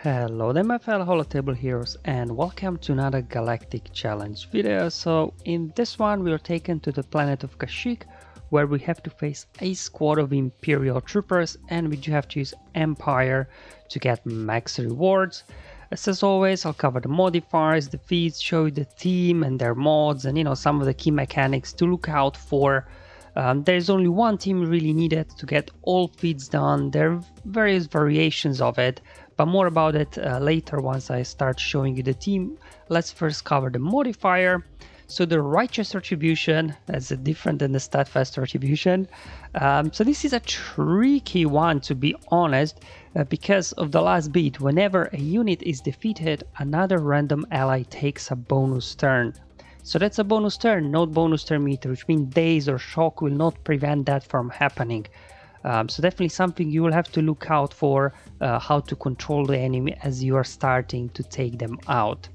Hello there my fellow holotable heroes and welcome to another Galactic challenge video. So in this one we are taken to the planet of Kashyyyk, where we have to face a squad of Imperial troopers and we do have to use Empire to get max rewards. As always, I'll cover the modifiers, the feats, show you the team and their mods and some of the key mechanics to look out for. There's only one team really needed to get all feats done. There are various variations of it, but more about it later once I start showing you the team. Let's first cover the modifier. So the Righteous Retribution, that's different than the Steadfast Retribution. So this is a tricky one, to be honest, because of the last bit. Whenever a unit is defeated, another random ally takes a bonus turn. So that's a bonus turn, not bonus turn meter, which means daze or shock will not prevent that from happening. So definitely something you will have to look out for, how to control the enemy as you are starting to take them out.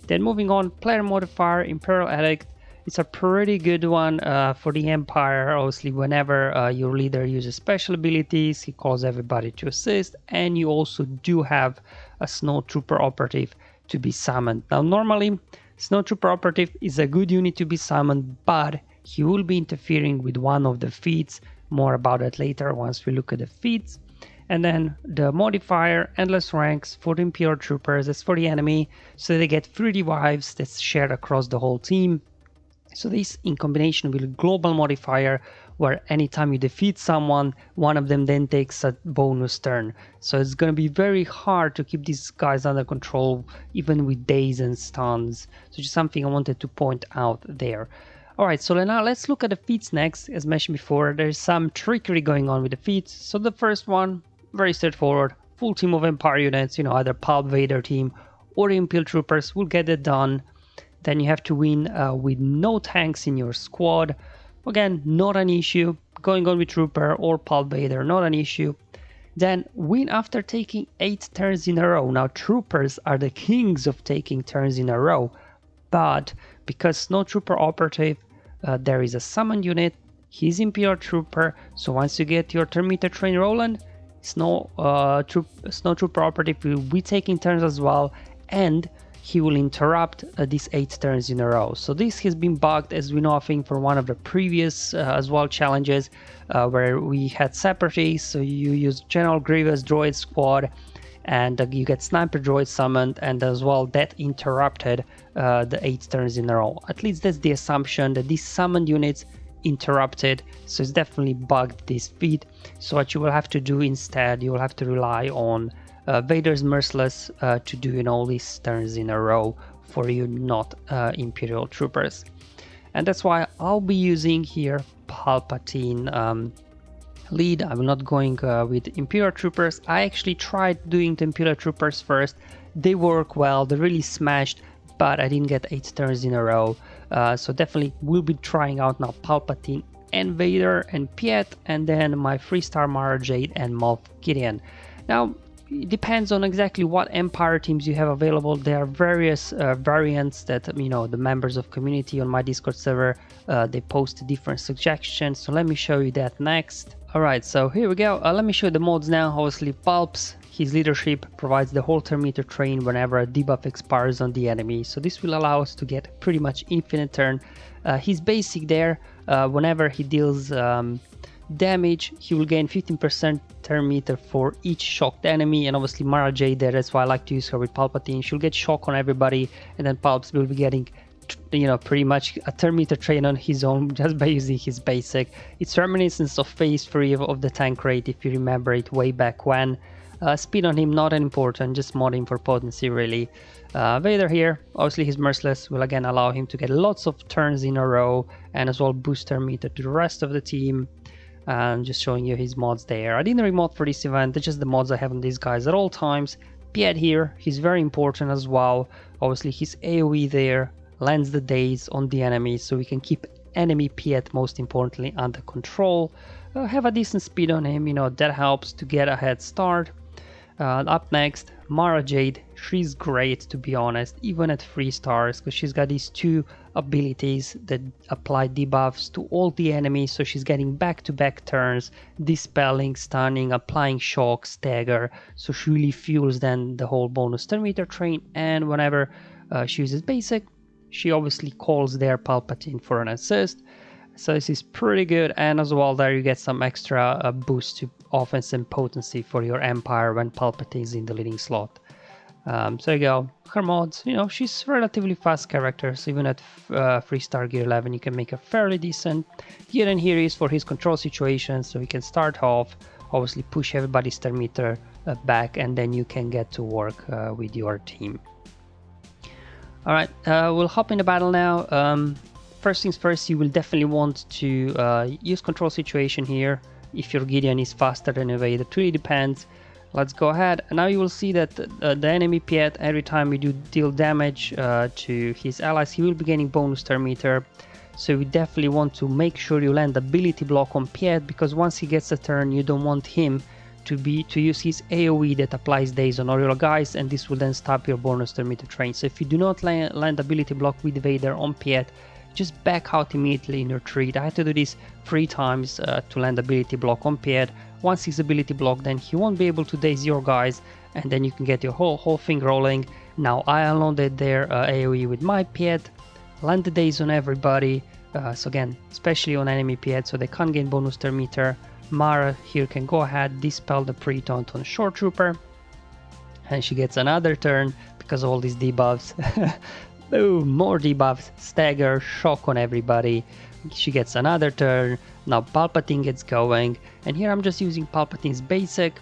Then moving on, player modifier, Imperial Edict. It's a pretty good one for the Empire. Obviously, whenever your leader uses special abilities, he calls everybody to assist, and you also do have a Snow Trooper operative to be summoned. Now normally, Snow Trooper operative is a good unit to be summoned, but he will be interfering with one of the feats. More about it later once we look at the feats. And then the modifier, Endless Ranks for the Imperial Troopers, that's for the enemy, so they get 3 revives that's shared across the whole team. So this in combination with a global modifier, where anytime you defeat someone, one of them then takes a bonus turn. So it's going to be very hard to keep these guys under control, even with daze and stuns. So just something I wanted to point out there. Alright, so now let's look at the feats next. As mentioned before, there's some trickery going on with the feats. So the first one, very straightforward. Full team of Empire units, either Pulp Vader team or Imperial Troopers will get it done. Then you have to win with no tanks in your squad. Again, not an issue. Going on with Trooper or Pulp Vader, not an issue. Then win after taking 8 turns in a row. Now Troopers are the kings of taking turns in a row. But because Snow Trooper operative, there is a summoned unit. He's Imperial Trooper. So once you get your turn meter train rolling, Snow Trooper operative will be taking turns as well, and he will interrupt these 8 turns in a row. So this has been bugged, as we know, I think, for one of the previous as well challenges where we had separatists. So you use General Grievous droid squad and you get sniper droid summoned, and as well that interrupted the 8 turns in a row. At least that's the assumption, that these summoned units interrupted, so it's definitely bugged this feat. So what you will have to do instead, you will have to rely on Vader's Merciless to do all these turns in a row for you, not Imperial Troopers. And that's why I'll be using here Palpatine lead. I'm not going with Imperial Troopers. I actually tried doing the Imperial Troopers first. They work well, they really smashed, but I didn't get 8 turns in a row. So definitely we'll be trying out now Palpatine and Vader and Piet, and then my 3-star Mara Jade and Moff Gideon. Now it depends on exactly what Empire teams you have available. There are various variants that the members of community on my Discord server they post different suggestions. So let me show you that next. Alright, so here we go. Let me show you the mods now. Obviously Pulps, his leadership provides the whole turn meter train whenever a debuff expires on the enemy. So this will allow us to get pretty much infinite turn. His basic there, whenever he deals damage, he will gain 15% turn meter for each shocked enemy. And obviously Mara Jade there, that's why I like to use her with Palpatine. She'll get shock on everybody, and then Pulps will be getting pretty much a turn meter train on his own just by using his basic. It's reminiscence of phase 3 of the tank rate, if you remember it way back when. Speed on him not important, just modding for potency really. Vader here, obviously his Merciless will again allow him to get lots of turns in a row, and as well boost turn meter to the rest of the team. And just showing you his mods there. I didn't remote for this event, it's just the mods I have on these guys at all times. Piet here, he's very important as well. Obviously his AoE there lands the daze on the enemy, so we can keep enemy Piet most importantly under control. Have a decent speed on him, that helps to get a head start. Up next, Mara Jade. She's great, to be honest, even at 3 stars, because she's got these 2 abilities that apply debuffs to all the enemies, so she's getting back-to-back turns, dispelling, stunning, applying shock, stagger, so she really fuels then the whole bonus turn meter train. And whenever she uses basic, she obviously calls their Palpatine for an assist. So this is pretty good, and as well there you get some extra boost to offense and potency for your Empire when Palpatine is in the leading slot. So there you go. Her mods, you know, she's relatively fast character, so even at 3-star gear 11 you can make her fairly decent. Here and here is for his control situation, so he can start off, obviously push everybody's turn meter back, and then you can get to work with your team. Alright, we'll hop in the battle now. First things first, you will definitely want to use control situation here if your Gideon is faster than a Vader. It really depends. Let's go ahead. And now you will see that the enemy Piet, every time we do deal damage to his allies, he will be gaining bonus turn meter. So we definitely want to make sure you land ability block on Piet, because once he gets a turn, you don't want him to use his AoE that applies daze on all your guys, and this will then stop your bonus turn meter train. So if you do not land ability block with Vader on Piet, just back out immediately in your retreat. I had to do this 3 times to land ability block on Piet. Once his ability block, then he won't be able to daze your guys, and then you can get your whole thing rolling. Now I unloaded their AoE with my Piet, land the daze on everybody, so again, especially on enemy Piet, so they can't gain bonus turn meter. Mara here can go ahead, dispel the pre-taunt on Short Trooper, and she gets another turn because of all these debuffs. Boom, more debuffs, stagger, shock on everybody. She gets another turn. Now Palpatine gets going, and here I'm just using Palpatine's basic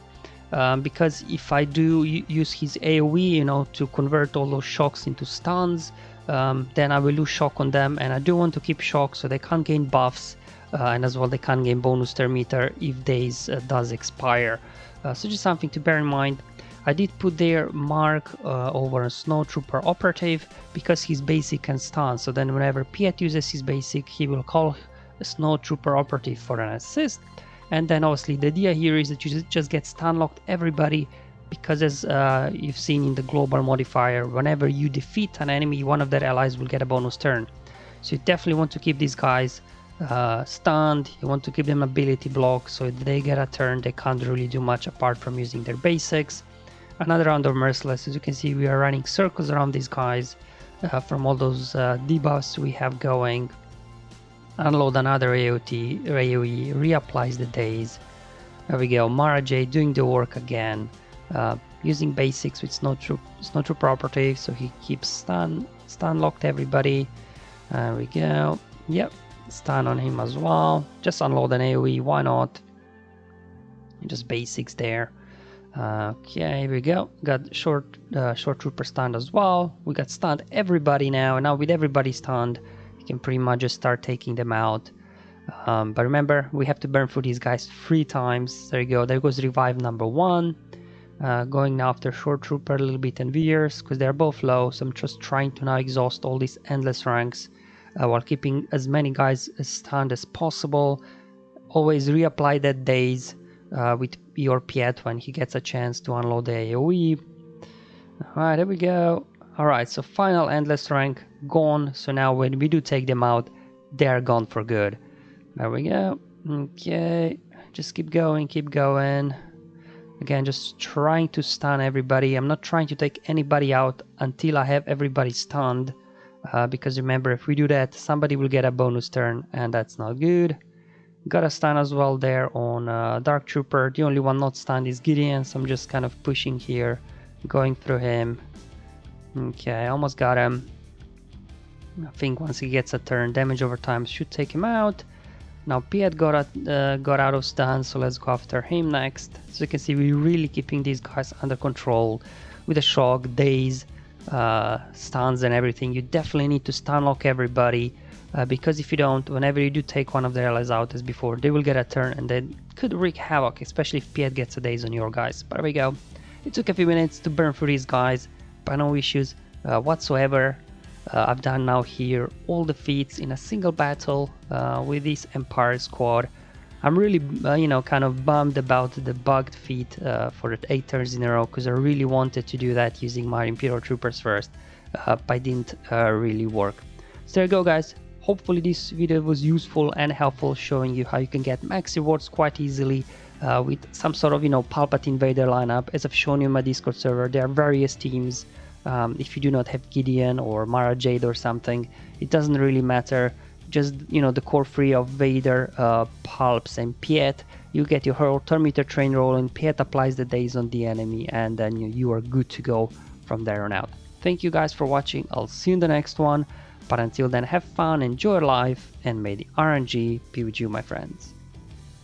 because if I do use his AoE, you know, to convert all those shocks into stuns, then I will lose shock on them, and I do want to keep shock so they can't gain buffs, and as well they can't gain bonus turn meter if days does expire. So just something to bear in mind. I did put their mark over a Snowtrooper operative because his basic can stun, so then whenever Piet uses his basic, he will call a Snowtrooper operative for an assist. And then obviously the idea here is that you just get stun locked everybody, because as you've seen in the global modifier, whenever you defeat an enemy, one of their allies will get a bonus turn. So you definitely want to keep these guys stunned. You want to keep them ability block, so if they get a turn they can't really do much apart from using their basics. Another round of Merciless. As you can see, we are running circles around these guys from all those debuffs we have going. Unload another AoE, reapplies the daze. There we go, Mara J doing the work again. Using basics with Snowtrooper operative, so he keeps stun locked everybody. There we go. Yep, stun on him as well. Just unload an AoE, why not? Just basics there. Okay, here we go. Got short trooper stunned as well. We got stunned everybody now, and now with everybody stunned, you can pretty much just start taking them out. But remember, we have to burn through these guys 3 times. There you go. There goes revive number 1. Going now after short trooper, a little bit and Veers, because they're both low. So I'm just trying to now exhaust all these endless ranks while keeping as many guys as stunned as possible. Always reapply that daze with your Piet when he gets a chance to unload the AoE. Alright, there we go. Alright, so final endless rank gone. So now when we do take them out, they're gone for good. There we go. Okay, just keep going, keep going. Again, just trying to stun everybody. I'm not trying to take anybody out until I have everybody stunned. Because remember, if we do that, somebody will get a bonus turn, and that's not good. Got a stun as well there on Dark Trooper. The only one not stunned is Gideon, so I'm just kind of pushing here, going through him. Okay, almost got him. I think once he gets a turn, damage over time should take him out. Now Piet got out of stun, so let's go after him next. So you can see we're really keeping these guys under control with a shock, daze, stuns and everything. You definitely need to stun lock everybody. Because if you don't, whenever you do take one of their allies out as before, they will get a turn and they could wreak havoc, especially if Piet gets a daze on your guys. But there we go. It took a few minutes to burn through these guys, but no issues whatsoever. I've done now here all the feats in a single battle with this Empire squad. I'm really, kind of bummed about the bugged feat for the 8 turns in a row, because I really wanted to do that using my Imperial Troopers first, but didn't really work. So there you go, guys. Hopefully this video was useful and helpful, showing you how you can get max rewards quite easily with some sort of, Palpatine Vader lineup. As I've shown you in my Discord server, there are various teams. If you do not have Gideon or Mara Jade or something, it doesn't really matter. Just, the core 3 of Vader, Palps and Piet, you get your whole turn meter train roll, and Piet applies the days on the enemy, and then you are good to go from there on out. Thank you guys for watching. I'll see you in the next one, but until then, have fun, enjoy life, and may the RNG be with you, my friends.